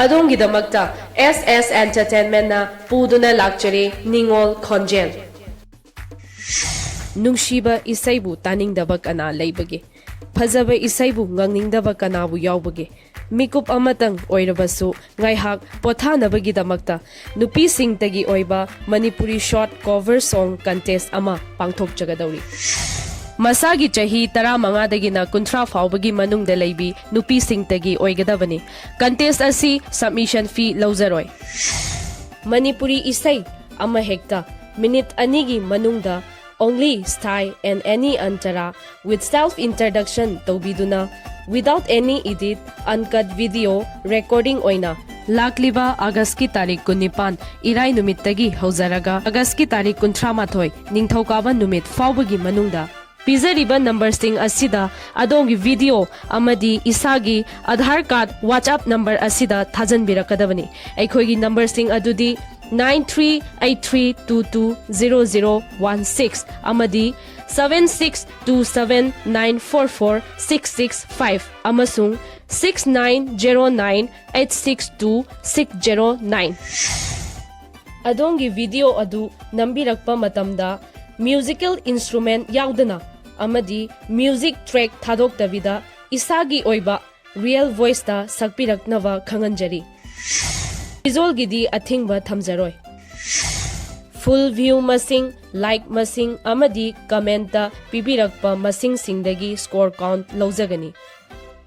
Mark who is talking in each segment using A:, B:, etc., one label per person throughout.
A: ꯑꯗꯣꯝꯒꯤꯗꯃꯛꯇ SS Entertainmentꯅ ꯄꯨꯗꯨꯅ ꯂꯥꯛꯆꯔꯦ ꯅꯤꯡꯉꯣꯜ ꯈꯣꯟꯖꯦꯜ ꯅꯨꯡꯁꯤꯕ ꯏꯁꯩꯕꯨ ꯇꯥꯅꯤꯡꯗꯕ ꯀꯅꯥ ꯂꯩꯕꯒꯦ ꯐꯖꯕ ꯏꯁꯩꯕꯨ ꯉꯪꯅꯤꯡꯗꯕ ꯀꯅꯥꯕꯨ ꯌꯥꯎꯕꯒꯦ ꯃꯤꯀꯨꯞ ꯑꯃꯇꯪ ꯑꯣꯏꯔꯕꯁꯨ ꯉꯥꯏꯍꯥꯛ ꯄꯣꯊꯥꯅꯕꯒꯤꯗꯃꯛꯇ ꯅꯨꯄꯤꯁꯤꯡꯇꯒꯤ ꯑꯣꯏꯕ ꯃꯅꯤꯄꯨꯔꯤ ꯁꯣꯔꯠ ꯀꯣꯚꯔ ꯁꯣꯡ ꯀꯟꯇꯦꯁ ꯑꯃ ꯄꯥꯡꯊꯣꯛꯆꯒꯗꯧꯔꯤ ꯃꯁꯥꯒꯤ ꯆꯍꯤ 15ꯗꯒꯤꯅ 60 ꯐꯥꯎꯕꯒꯤ ꯃꯅꯨꯡꯗ ꯂꯩꯕꯤ ꯅꯨꯄꯤꯁꯤꯡꯇꯒꯤ ꯑꯣꯏꯒꯗꯕꯅꯤ ꯀꯟꯇꯦꯁ ꯑꯁꯤ ꯁꯕꯃꯤꯁꯟ ꯐꯤ ꯂꯧꯖꯔꯣꯏ ꯃꯅꯤꯄꯨꯔꯤ ꯏꯁꯩ ꯑꯃꯍꯦꯛꯇ ꯃꯤꯅꯤꯠ 2ꯒꯤ ꯃꯅꯨꯡꯗ only style and any antara with self-introduction tobiduna without any edit uncut video recording oina lakliba August ki tarik 19 irai numit tagi hauzaraga August ki tarik 38 ningthokaba numit faubagi manungda pizariba number sing asida adongi video amadi isagi Aadhaar card WhatsApp number asida thajanbirakadabani aikhoigi number sing adudi 9383220016 amadi 7627944665 amasung 6909862609 adongi video adu nambirakpa matamda musical instrument yaudana amadi music track thadoktabida isagi oiba real voice ta sakpiraknava khanganjari visual gidi athingba thamjaroi full view masing like masing amadi comment ta pibirakpa masing singdagi score count lojagani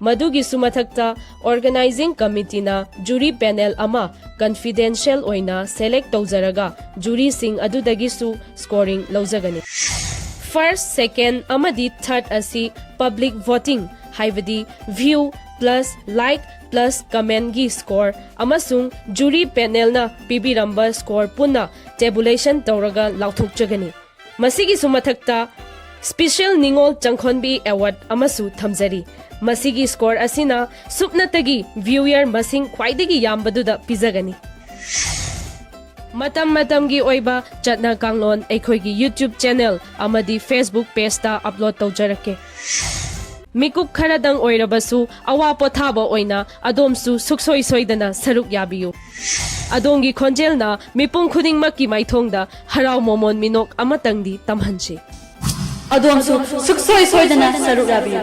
A: madugi sumathakta organizing committee na jury panel ama confidential oina select tawjaraga jury sing adudagi su scoring lojagani first second amadi third asi public voting haibadi view plus like plus comment gi score amasung jury panel na pibiramba score punna tabulation tawraga lauthokjagani masigi sumathakta special ningol changkhonbi award amasu thamjari masigi score asina supnatagi viewer masing khwaidagi yambaduda pizagani matam gi oiba chatna kanglon aikhoigi YouTube channel amadi Facebook page ta upload tawjarake Mikup kharadang oirabasu awa pothaba oina adomsu suksoi soidana saruk yabiyu adongi khonjelna mipung khudingmakki maithongda harau momon minok amatangdi tamhanchi
B: adomsu suksoi soidana saruk yabiyu